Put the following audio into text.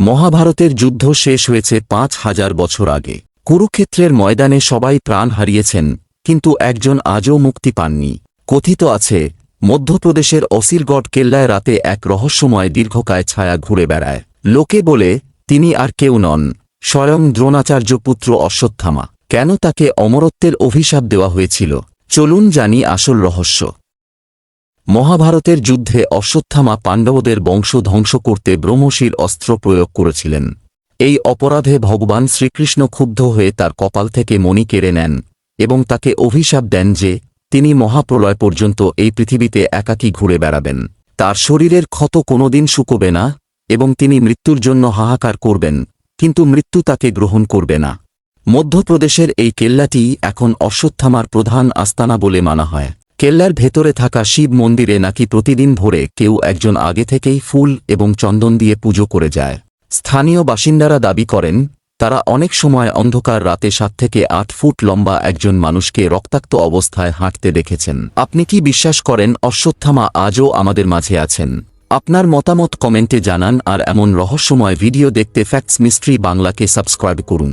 মহাভারতের যুদ্ধ শেষ হয়েছে ৫,০০০ বছর আগে। কুরুক্ষেত্রের ময়দানে সবাই প্রাণ হারিয়েছেন, কিন্তু একজন আজও মুক্তি পাননি। কথিত আছে, মধ্যপ্রদেশের অসিরগড় কেল্লায় রাতে এক রহস্যময় দীর্ঘকায় ছায়া ঘুরে বেড়ায়। লোকে বলে তিনি আর কেউ নন, স্বয়ং দ্রোণাচার্য পুত্র অশ্বত্থামা। কেন তাকে অমরত্বের অভিশাপ দেওয়া হয়েছিল? চলুন জানি আসল রহস্য। মহাভারতের যুদ্ধে অশ্বত্থামা পাণ্ডবদের বংশ ধ্বংস করতে ব্রহ্মশির অস্ত্র প্রয়োগ করেছিলেন। এই অপরাধে ভগবান শ্রীকৃষ্ণ ক্ষুব্ধ হয়ে তার কপাল থেকে মণি কেড়ে নেন এবং তাকে অভিশাপ দেন যে তিনি মহাপ্রলয় পর্যন্ত এই পৃথিবীতে একাকী ঘুরে বেড়াবেন। তার শরীরের ক্ষত কোনোদিন শুকোবে না এবং তিনি মৃত্যুর জন্য হাহাকার করবেন, কিন্তু মৃত্যু তাকে গ্রহণ করবে না। মধ্যপ্রদেশের এই কেল্লাটি এখন অশ্বত্থামার প্রধান আস্তানা বলে মানা হয়। কেল্লার ভেতরে থাকা শিব মন্দিরে নাকি প্রতিদিন ভোরে কেউ একজন আগে থেকেই ফুল এবং চন্দন দিয়ে পুজো করে যায়। স্থানীয় বাসিন্দারা দাবি করেন তারা অনেক সময় অন্ধকার রাতে ৭ থেকে ৮ ফুট লম্বা একজন মানুষকে রক্তাক্ত অবস্থায় হাঁটতে দেখেছেন। আপনি কি বিশ্বাস করেন অশ্বত্থামা আজও আমাদের মাঝে আছেন? আপনার মতামত কমেন্টে জানান, আর এমন রহস্যময় ভিডিও দেখতে ফ্যাক্টস মিস্ট্রি বাংলাকে সাবস্ক্রাইব করুন।